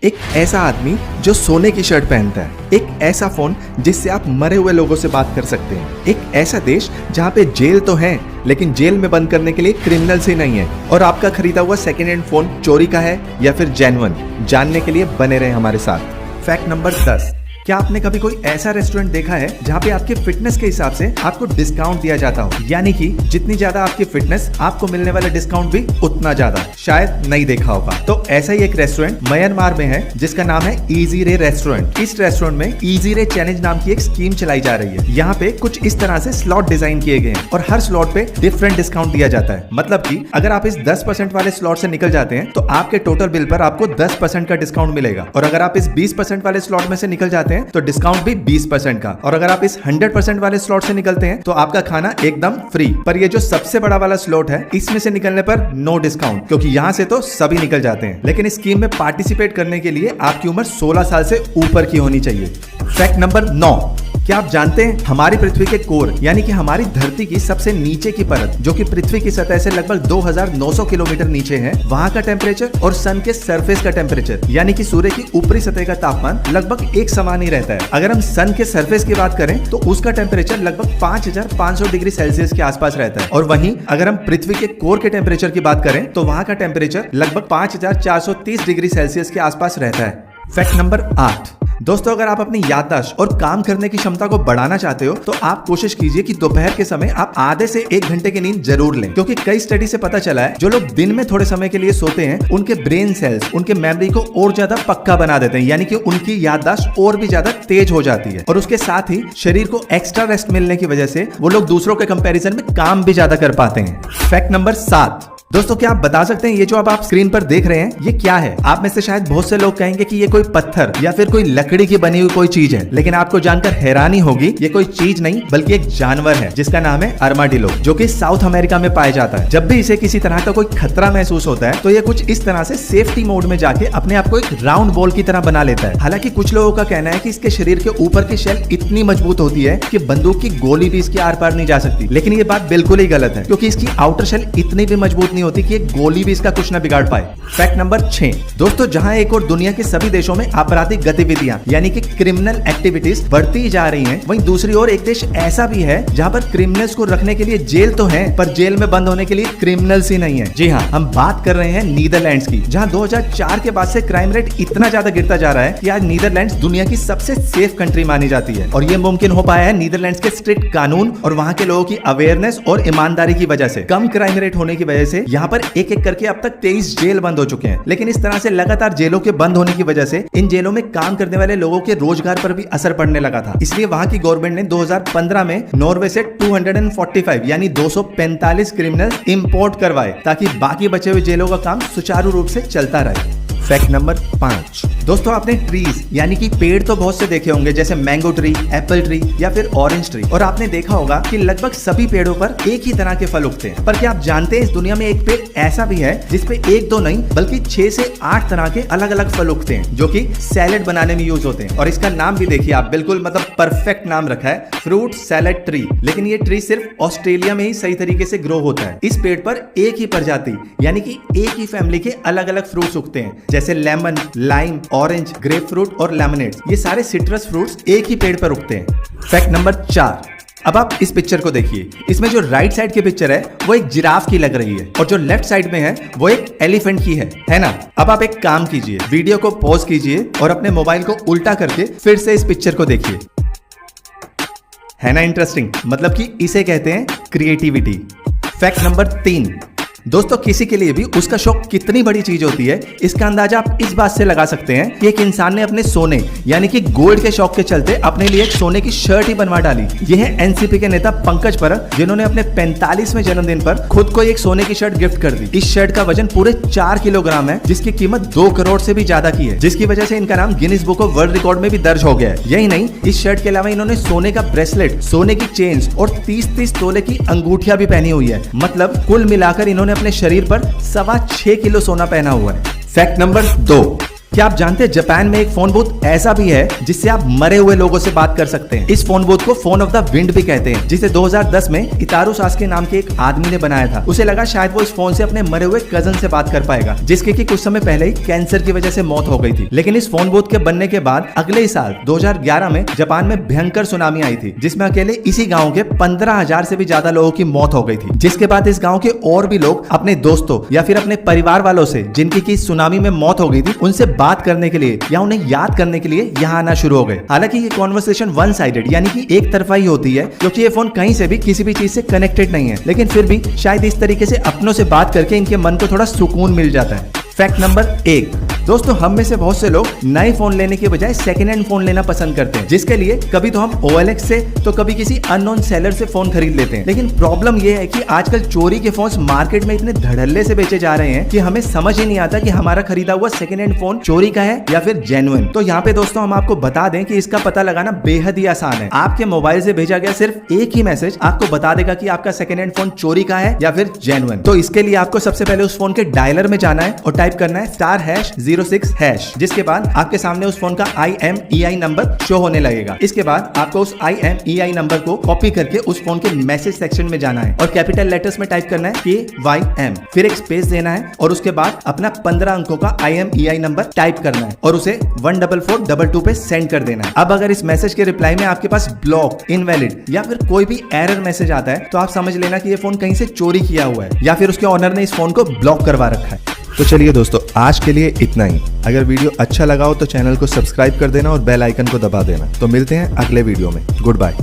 एक ऐसा आदमी जो सोने की शर्ट पहनता है, एक ऐसा फोन जिससे आप मरे हुए लोगों से बात कर सकते हैं, एक ऐसा देश जहाँ पे जेल तो है लेकिन जेल में बंद करने के लिए क्रिमिनल्स ही नहीं है, और आपका खरीदा हुआ सेकेंड हैंड फोन चोरी का है या फिर जेन्युइन, जानने के लिए बने रहे हमारे साथ। फैक्ट नंबर 10, क्या आपने कभी कोई ऐसा रेस्टोरेंट देखा है जहाँ पे आपके फिटनेस के हिसाब से आपको डिस्काउंट दिया जाता हो, यानी कि जितनी ज्यादा आपकी फिटनेस आपको मिलने वाला डिस्काउंट भी उतना ज्यादा? शायद नहीं देखा होगा। तो ऐसा ही एक रेस्टोरेंट म्यांमार में है जिसका नाम है इजी रे रेस्टोरेंट। इस रेस्टोरेंट में इजी रे चैलेंज नाम की एक स्कीम चलाई जा रही है। यहाँ पे कुछ इस तरह से स्लॉट डिजाइन किए गए हैं और हर स्लॉट पे डिफरेंट डिस्काउंट दिया जाता है। मतलब कि अगर आप इस 10% वाले स्लॉट से निकल जाते हैं तो आपके टोटल बिल पर आपको 10% का डिस्काउंट मिलेगा, और अगर आप इस 20% वाले स्लॉट में से निकल जाते हैं तो डिस्काउंट भी 20% का, और अगर आप इस 100% वाले स्लॉट से निकलते हैं तो आपका खाना एकदम फ्री। पर ये जो सबसे बड़ा वाला स्लॉट है इसमें से निकलने पर नो डिस्काउंट, क्योंकि यहाँ से तो सभी निकल जाते हैं। लेकिन इस स्कीम में पार्टिसिपेट करने के लिए आपकी उम्र 16 साल से ऊपर की होनी चाहिए। फैक्ट नंबर 9, क्या आप जानते हैं हमारी पृथ्वी के कोर यानी कि हमारी धरती की सबसे नीचे की परत, जो कि पृथ्वी की सतह से लगभग 2900 किलोमीटर नीचे है, वहां का टेम्परेचर और सन के सरफेस का टेम्परेचर यानी कि सूर्य की ऊपरी सतह का तापमान लगभग एक समान ही रहता है। अगर हम सन के सरफेस की बात करें तो उसका टेम्परेचर लगभग 5500 डिग्री सेल्सियस के आसपास रहता है, और वहीं अगर हम पृथ्वी के कोर के टेम्परेचर की बात करें तो वहां का टेम्परेचर लगभग 5430 डिग्री सेल्सियस के आसपास रहता है। फैक्ट नंबर 8, दोस्तों अगर आप अपनी याददाश्त और काम करने की क्षमता को बढ़ाना चाहते हो तो आप कोशिश कीजिए कि दोपहर के समय आप आधे से 1 घंटे की नींद जरूर लें, क्योंकि कई स्टडी से पता चला है जो लोग दिन में थोड़े समय के लिए सोते हैं उनके ब्रेन सेल्स उनके मेमोरी को और ज्यादा पक्का बना देते हैं, यानी कि उनकी याददाश्त और भी ज्यादा तेज हो जाती है, और उसके साथ ही शरीर को एक्स्ट्रा रेस्ट मिलने की वजह से वो लोग दूसरों के कंपेरिजन में काम भी ज्यादा कर पाते हैं। फैक्ट नंबर 7, दोस्तों क्या आप बता सकते हैं ये जो अब आप स्क्रीन पर देख रहे हैं ये क्या है? आप में से शायद बहुत से लोग कहेंगे कि ये कोई पत्थर या फिर कोई लकड़ी की बनी हुई कोई चीज है, लेकिन आपको जानकर हैरानी होगी ये कोई चीज नहीं बल्कि एक जानवर है जिसका नाम है आर्माडिलो, जो कि साउथ अमेरिका में पाया जाता है। जब भी इसे किसी तरह का कोई खतरा महसूस होता है तो ये कुछ इस तरह से सेफ्टी मोड में जाके अपने आप को एक राउंड बॉल की तरह बना लेता है। हालांकि कुछ लोगों का कहना है कि इसके शरीर के ऊपर की शेल इतनी मजबूत होती है कि बंदूक की गोली भी इसके आर पार नहीं जा सकती, लेकिन ये बात बिल्कुल ही गलत है, क्योंकि इसकी आउटर शेल इतनी भी मजबूत नहीं होती कि एक गोली भी इसका कुछ न बिगाड़ पाए। फैक्ट नंबर 6, दोस्तों जहां एक और दुनिया के सभी देशों में आपराधिक गतिविधियां यानी कि क्रिमिनल एक्टिविटीज बढ़ती जा रही हैं, वहीं दूसरी ओर एक देश ऐसा भी है जहां पर क्रिमिनल्स को रखने के लिए जेल तो है पर जेल में बंद होने के लिए क्रिमिनल्स ही नहीं है। जी हाँ, हम बात कर रहे हैं नीदरलैंड्स की, जहां 2004 के बाद से क्राइम रेट इतना ज्यादा गिरता जा रहा है कि आज नीदरलैंड्स दुनिया की सबसे सेफ कंट्री मानी जाती है, और ये मुमकिन हो पाया है नीदरलैंड्स के स्ट्रिक्ट कानून और वहां के लोगों की अवेयरनेस और ईमानदारी की वजह से। कम क्राइम रेट होने की वजह से यहाँ पर एक करके अब तक 23 जेल बंद हो चुके हैं, लेकिन इस तरह से लगातार जेलों के बंद होने की वजह से इन जेलों में काम करने वाले लोगों के रोजगार पर भी असर पड़ने लगा था। इसलिए वहां की गवर्नमेंट ने 2015 में नॉर्वे से 245 यानी 245 क्रिमिनल इंपोर्ट करवाए ताकि बाकी बचे हुए जेलों का काम सुचारू रूप से चलता रहे। फैक्ट नंबर 5, दोस्तों आपने ट्रीज यानी कि पेड़ तो बहुत से देखे होंगे, जैसे मैंगो ट्री, एप्पल ट्री या फिर ऑरेंज ट्री, और आपने देखा होगा कि लगभग सभी पेड़ों पर एक ही तरह के फल उगते हैं। पर क्या आप जानते हैं इस दुनिया में एक पेड़ ऐसा भी है जिसपे एक दो नहीं बल्कि 6 से 8 तरह के अलग अलग फल उगते हैं, जो कि सैलेड बनाने में यूज होते हैं, और इसका नाम भी देखिए आप, बिल्कुल मतलब परफेक्ट नाम रखा है, फ्रूट सैलेड ट्री। लेकिन ये ट्री सिर्फ ऑस्ट्रेलिया में ही सही तरीके से ग्रो होता है। इस पेड़ पर एक ही प्रजाति यानी कि एक ही फैमिली के अलग अलग फ्रूट्स उगते हैं, जैसे lemon, lime, orange, grep fruit और लेमनेड्स। ये सारे सिट्रस फ्रूट्स एक ही पेड़ पर उगते हैं। फैक्ट नंबर 4, अब आप इस पिक्चर को देखिए, इसमें जो राइट साइड की पिक्चर है वो एक जिराफ की लग रही है, और जो लेफ्ट साइड में है वो एक एलिफेंट की है ना? अब आप एक काम कीजिए, वीडियो को पॉज कीजिए और अपने मोबाइल को उल्टा करके फिर से इस पिक्चर को देखिए। है ना इंटरेस्टिंग? मतलब कि इसे कहते हैं क्रिएटिविटी। फैक्ट नंबर 3, दोस्तों किसी के लिए भी उसका शौक कितनी बड़ी चीज होती है इसका अंदाजा आप इस बात से लगा सकते हैं कि एक इंसान ने अपने सोने यानी कि गोल्ड के शौक के चलते अपने लिए एक सोने की शर्ट ही बनवा डाली। यह है एनसीपी के नेता पंकज परब, जिन्होंने अपने 45वें जन्मदिन पर खुद को एक सोने की शर्ट गिफ्ट कर दी। इस शर्ट का वजन पूरे 4 किलोग्राम है, जिसकी कीमत 2 करोड़ से भी ज्यादा की है, जिसकी वजह से इनका नाम Guinness book of world record में भी दर्ज हो गया है। यही नहीं, इस शर्ट के अलावा इन्होंने सोने का ब्रेसलेट, सोने की चेन्स और 30-30 तोले की अंगूठियां भी पहनी हुई है। मतलब कुल मिलाकर इन्होंने अपने शरीर पर 6.25 किलो सोना पहना हुआ है। फैक्ट नंबर 2, क्या आप जानते हैं जापान में एक फोन बूथ ऐसा भी है जिससे आप मरे हुए लोगों से बात कर सकते हैं। इस फोन बूथ को फोन ऑफ द विंड भी कहते हैं, जिसे 2010 में इतारू सास्के नाम के एक आदमी ने बनाया था। उसे लगा शायद वो इस फोन से अपने मरे हुए कजन से बात कर पाएगा, जिसके कि कुछ समय पहले ही कैंसर की वजह से मौत हो गई थी। लेकिन इस फोन बूथ के बनने के बाद अगले ही साल 2011 में जापान में भयंकर सुनामी आई थी, जिसमें अकेले इसी गाँव के 15,000 से भी ज्यादा लोगों की मौत हो गई थी। जिसके बाद इस गाँव के और भी लोग अपने दोस्तों या फिर अपने परिवार वालों से जिनकी की सुनामी में मौत हो गई थी, उनसे बात करने के लिए या उन्हें याद करने के लिए यहाँ आना शुरू हो गए। हालांकि ये कॉन्वर्सेशन वन साइडेड यानी कि एक तरफा ही होती है, क्योंकि ये फोन कहीं से भी किसी भी चीज से कनेक्टेड नहीं है। लेकिन फिर भी शायद इस तरीके से अपनों से बात करके इनके मन को थोड़ा सुकून मिल जाता है। फैक्ट नंबर 1, दोस्तों हम में से बहुत से लोग नए फोन लेने के बजाय सेकेंड हैंड फोन लेना पसंद करते हैं, जिसके लिए कभी तो हम OLX से तो कभी किसी अननोन सेलर से फोन खरीद लेते हैं। लेकिन प्रॉब्लम यह है कि आजकल चोरी के फोन मार्केट में इतने धड़ल्ले से बेचे जा रहे हैं कि हमें समझ ही नहीं आता कि हमारा खरीदा हुआ सेकेंड हैंड फोन चोरी का है या फिर जेन्युइन। तो यहाँ पे दोस्तों हम आपको बता दें कि इसका पता लगाना बेहद ही आसान है। आपके मोबाइल से भेजा गया सिर्फ एक ही मैसेज आपको बता देगा कि आपका सेकेंड हैंड फोन चोरी का है या फिर जेन्युइन। तो इसके लिए आपको सबसे पहले उस फोन के डायलर में जाना है और टाइप करना है *#06#, जिसके बाद आपके सामने उस फोन का IMEI नंबर शो होने लगेगा। इसके बाद आपको उस IMEI नंबर को कॉपी करके उस फोन के मैसेज सेक्शन में जाना है और कैपिटल लेटर्स में टाइप करना है KYM, फिर एक स्पेस देना है और उसके बाद अपना 15 अंकों का IMEI नंबर टाइप करना है और उसे 14422 पे सेंड कर देना है। अब अगर इस मैसेज के रिप्लाई में आपके पास ब्लॉक, इनवैलिड या फिर कोई भी एरर मैसेज आता है, तो आप समझ लेना कि ये फोन कहीं से चोरी किया हुआ है या फिर उसके ऑनर ने इस फोन को ब्लॉक करवा रखा है। तो चलिए दोस्तों, आज के लिए इतना ही। अगर वीडियो अच्छा लगा हो तो चैनल को सब्सक्राइब कर देना और बेल आइकन को दबा देना। तो मिलते हैं अगले वीडियो में। Good bye.